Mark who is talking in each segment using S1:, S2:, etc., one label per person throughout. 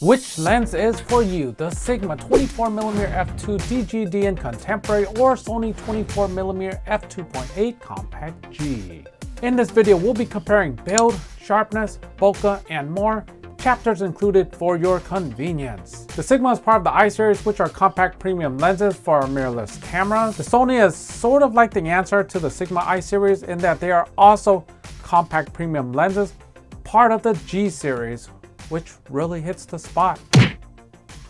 S1: Which lens is for you, the Sigma 24mm f2 DGD in Contemporary or Sony 24mm f2.8 Compact G? In this video, we'll be comparing build, sharpness, bokeh, and more, chapters included for your convenience. The Sigma is part of the I series, which are compact premium lenses for mirrorless cameras. The Sony is sort of like the answer to the Sigma I series in that they are also compact premium lenses, part of the G series, which really hits the spot.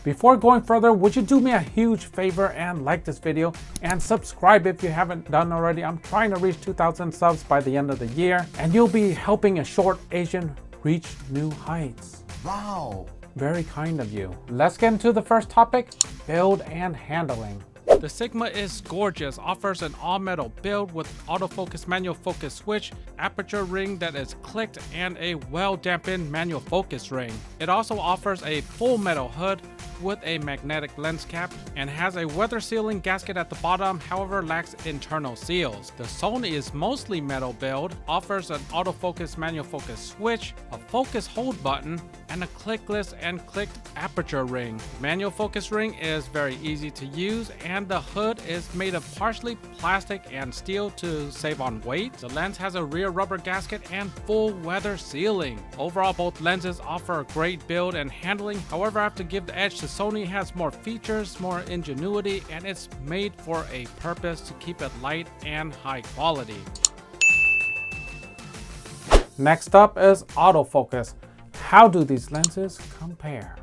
S1: Before going further, would you do me a huge favor and like this video and subscribe if you haven't done already? I'm trying to reach 2,000 subs by the end of the year, and you'll be helping a short Asian reach new heights.
S2: Wow.
S1: Very kind of you. Let's get into the first topic, build and handling. The Sigma is gorgeous, offers an all-metal build with autofocus manual focus switch, aperture ring that is clicked, and a well-dampened manual focus ring. It also offers a full metal hood with a magnetic lens cap and has a weather sealing gasket at the bottom, however lacks internal seals. The Sony is mostly metal build, offers an autofocus manual focus switch, a focus hold button, and a clickless and clicked aperture ring. Manual focus ring is very easy to use, and the hood is made of partially plastic and steel to save on weight. The lens has a rear rubber gasket and full weather sealing. Overall, both lenses offer a great build and handling. However, I have to give the edge to Sony. Has more features, more ingenuity, and it's made for a purpose to keep it light and high quality. Next up is autofocus. How do these lenses compare?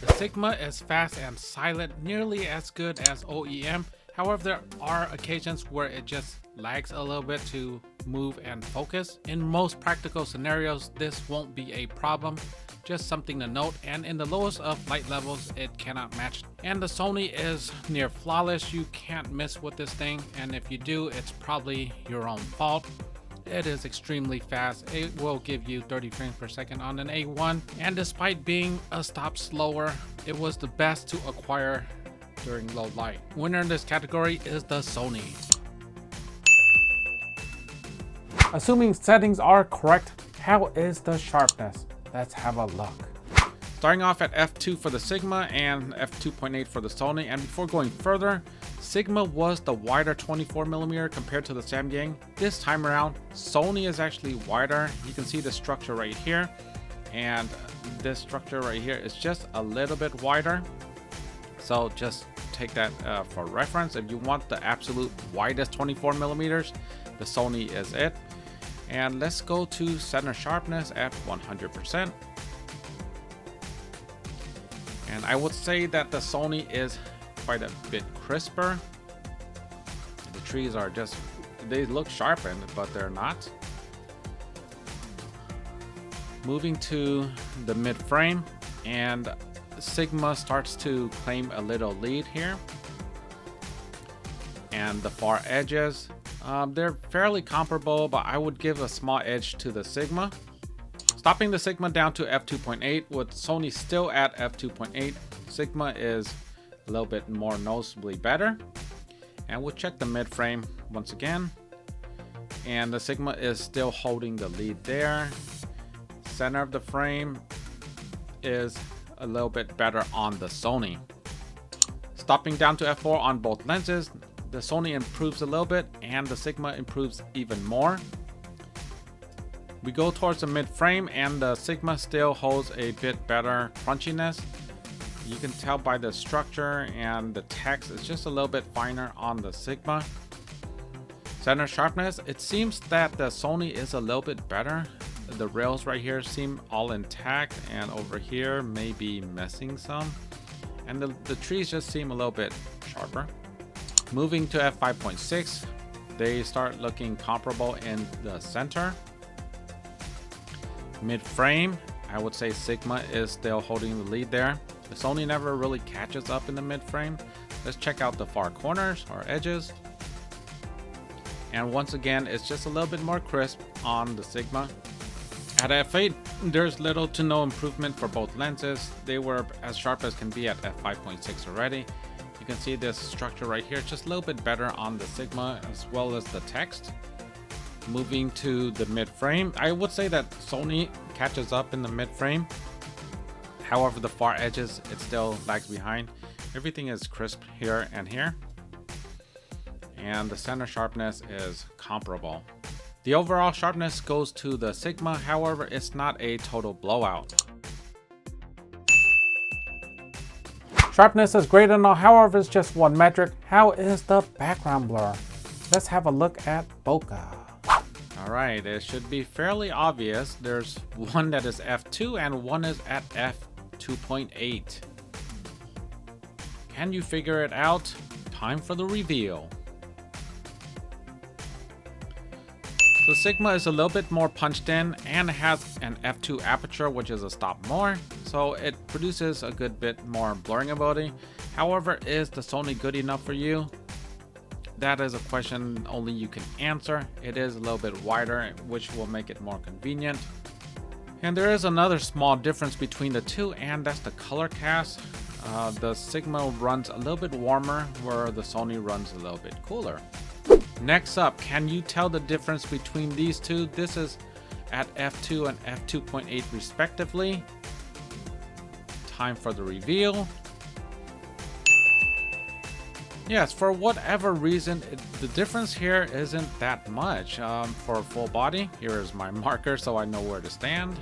S1: The Sigma is fast and silent, nearly as good as OEM. However, there are occasions where it just lags a little bit to move and focus. In most practical scenarios, this won't be a problem. Just something to note, and in the lowest of light levels, it cannot match. And the Sony is near flawless. You can't miss with this thing, and if you do, it's probably your own fault. It is extremely fast. It will give you 30 frames per second on an A1, and despite being a stop slower, it was the best to acquire during low light. Winner in this category is the Sony. Assuming settings are correct, how is the sharpness? Let's have a look. Starting off at f2 for the Sigma and f2.8 for the Sony, and before going further, Sigma was the wider 24mm compared to the Samyang. This time around, Sony is actually wider. You can see the structure right here, and this structure right here is just a little bit wider. So just take that for reference. If you want the absolute widest 24mm, the Sony is it. And let's go to center sharpness at 100%. And I would say that the Sony is quite a bit crisper. The trees are just, they look sharpened, but they're not. Moving to the mid frame, and Sigma starts to claim a little lead here. And the far edges, they're fairly comparable, but I would give a small edge to the Sigma. Stopping the Sigma down to f2.8 with Sony still at f2.8. Sigma is a little bit more noticeably better. And we'll check the mid frame once again. And the Sigma is still holding the lead there. Center of the frame is a little bit better on the Sony. Stopping down to f4 on both lenses, the Sony improves a little bit and the Sigma improves even more. We go towards the mid frame, and the Sigma still holds a bit better crunchiness. You can tell by the structure, and the text is just a little bit finer on the Sigma. Center sharpness, it seems that the Sony is a little bit better. The rails right here seem all intact, and over here may be missing some. And the trees just seem a little bit sharper. Moving to f5.6, they start looking comparable in the center. Mid frame, I would say Sigma is still holding the lead there. The Sony never really catches up in the mid frame. Let's check out the far corners or edges. And once again, it's just a little bit more crisp on the Sigma. At f8, there's little to no improvement for both lenses. They were as sharp as can be at f5.6 already. You can see this structure right here, just a little bit better on the Sigma, as well as the text. Moving to the mid frame, I would say that Sony catches up in the mid frame. However, the far edges, it still lags behind. Everything is crisp here and here. And the center sharpness is comparable. The overall sharpness goes to the Sigma, however, it's not a total blowout. Sharpness is great and all, however, it's just one metric. How is the background blur? Let's have a look at Bokeh. Alright, it should be fairly obvious. There's one that is f2 and one is at f2.8. Can you figure it out? Time for the reveal. The Sigma is a little bit more punched in and has an f2 aperture, which is a stop more, so it produces a good bit more blurring ability. However, is the Sony good enough for you? That is a question only you can answer. It is a little bit wider, which will make it more convenient. And there is another small difference between the two, and that's the color cast. The Sigma runs a little bit warmer, where the Sony runs a little bit cooler. Next up, can you tell the difference between these two? This is at f2 and f2.8 respectively. Time for the reveal. Yes, for whatever reason, the difference here isn't that much. For full body, here is my marker so I know where to stand.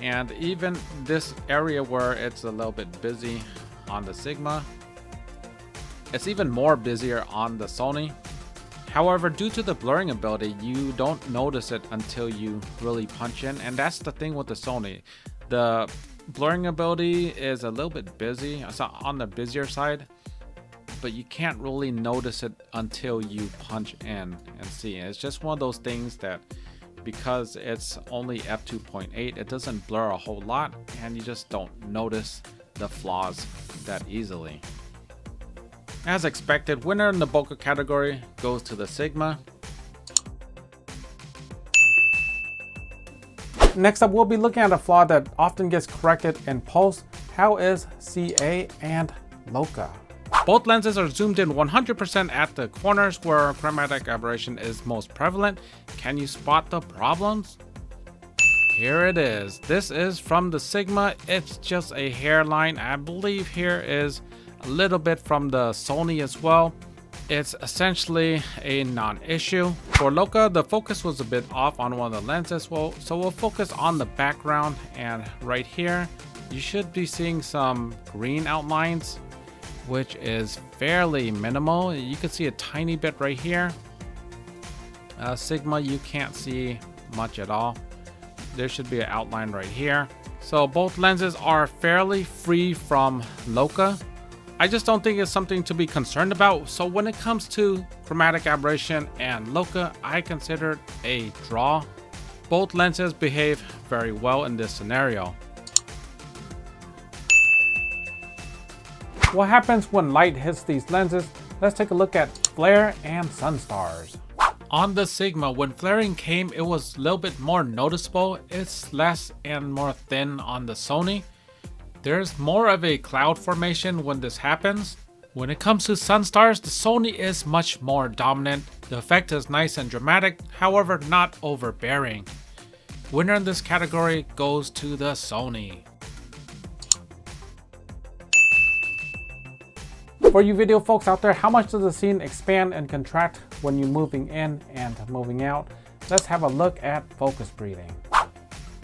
S1: And even this area where it's a little bit busy on the Sigma, it's even more busier on the Sony. However, due to the blurring ability, you don't notice it until you really punch in, and that's the thing with the Sony. The blurring ability is a little bit busy, it's on the busier side, but you can't really notice it until you punch in and see. It's just one of those things that because it's only f2.8, it doesn't blur a whole lot, and you just don't notice the flaws that easily. As expected, winner in the Bokeh category goes to the Sigma. Next up, we'll be looking at a flaw that often gets corrected in post. How is CA and LoCA? Both lenses are zoomed in 100% at the corners where chromatic aberration is most prevalent. Can you spot the problems? Here it is. This is from the Sigma. It's just a hairline. I believe here is a little bit from the Sony as well. It's essentially a non-issue. For LoCA, the focus was a bit off on one of the lenses, so we'll focus on the background, and right here you should be seeing some green outlines, which is fairly minimal. You can see a tiny bit right here. Sigma, you can't see much at all. There should be an outline right here. So both lenses are fairly free from LoCA. I just don't think it's something to be concerned about. So when it comes to chromatic aberration and LoCA, I consider it a draw. Both lenses behave very well in this scenario. What happens when light hits these lenses? Let's take a look at flare and Sunstars. On the Sigma, when flaring came, it was a little bit more noticeable. It's less and more thin on the Sony. There's more of a cloud formation when this happens. When it comes to Sunstars, the Sony is much more dominant. The effect is nice and dramatic, however not overbearing. Winner in this category goes to the Sony. For you video folks out there, how much does the scene expand and contract when you're moving in and moving out? Let's have a look at focus breathing.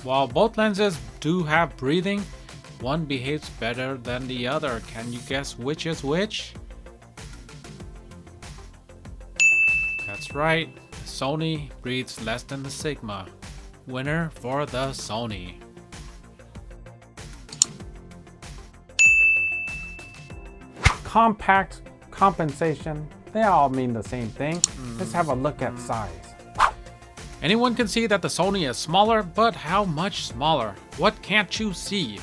S1: While both lenses do have breathing, one behaves better than the other. Can you guess which is which? That's right, the Sony breathes less than the Sigma. Winner for the Sony. Compact, compensation, they all mean the same thing. Let's have a look at size. Anyone can see that the Sony is smaller, but how much smaller? What can't you see?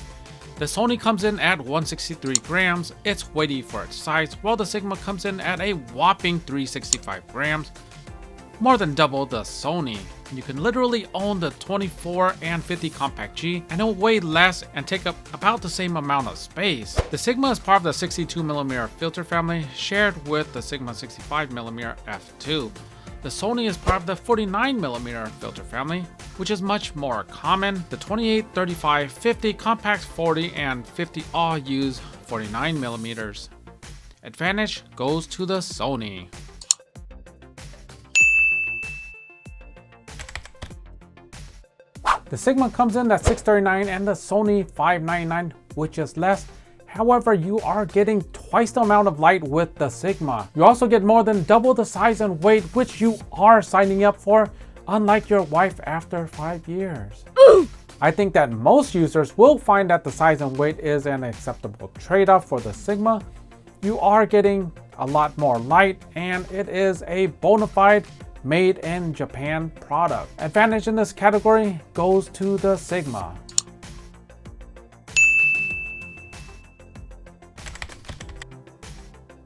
S1: The Sony comes in at 163 grams, it's weighty for its size, while the Sigma comes in at a whopping 365 grams. More than double the Sony. You can literally own the 24 and 50 Compact G and it will weigh less and take up about the same amount of space. The Sigma is part of the 62mm filter family shared with the Sigma 65mm f2. The Sony is part of the 49mm filter family, which is much more common. The 28, 35, 50, Compact 40, and 50 all use 49mm. Advantage goes to the Sony. The Sigma comes in at $639 and the Sony $599, which is less. However, you are getting twice the amount of light with the Sigma. You also get more than double the size and weight, which you are signing up for, unlike your wife after 5 years. I think that most users will find that the size and weight is an acceptable trade-off for the Sigma. You are getting a lot more light, and it is a bona fide made in Japan product. Advantage in this category goes to the Sigma.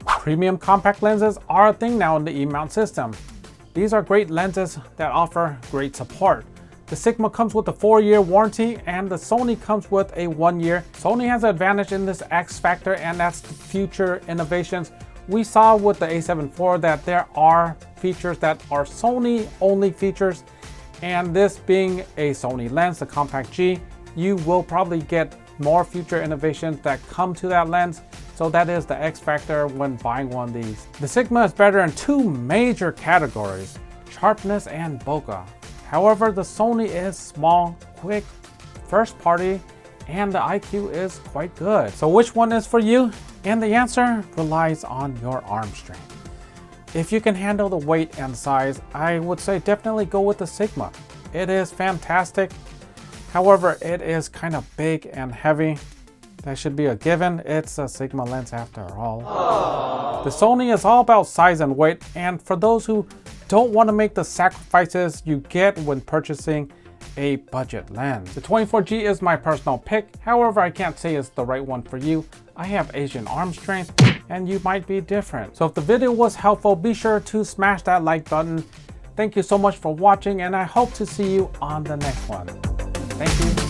S1: Premium compact lenses are a thing now in the E-mount system. These are great lenses that offer great support. The Sigma comes with a 4-year warranty and the Sony comes with a 1-year. Sony has an advantage in this X factor, and that's the future innovations. We saw with the A7 IV that there are features that are Sony only features, and this being a Sony lens, the Compact G, you will probably get more future innovations that come to that lens. So that is the X factor when buying one of these. The Sigma is better in 2 major categories, sharpness and bokeh. However, the Sony is small, quick, first party, and the IQ is quite good. So which one is for you? And the answer relies on your arm strength. If you can handle the weight and size, I would say definitely go with the Sigma. It is fantastic. However, it is kind of big and heavy. That should be a given. It's a Sigma lens after all. Aww. The Sony is all about size and weight, and for those who don't want to make the sacrifices you get when purchasing a budget lens. The 24G is my personal pick. However, I can't say it's the right one for you. I have Asian arm strength and you might be different. So if the video was helpful, be sure to smash that like button. Thank you so much for watching, and I hope to see you on the next one. Thank you.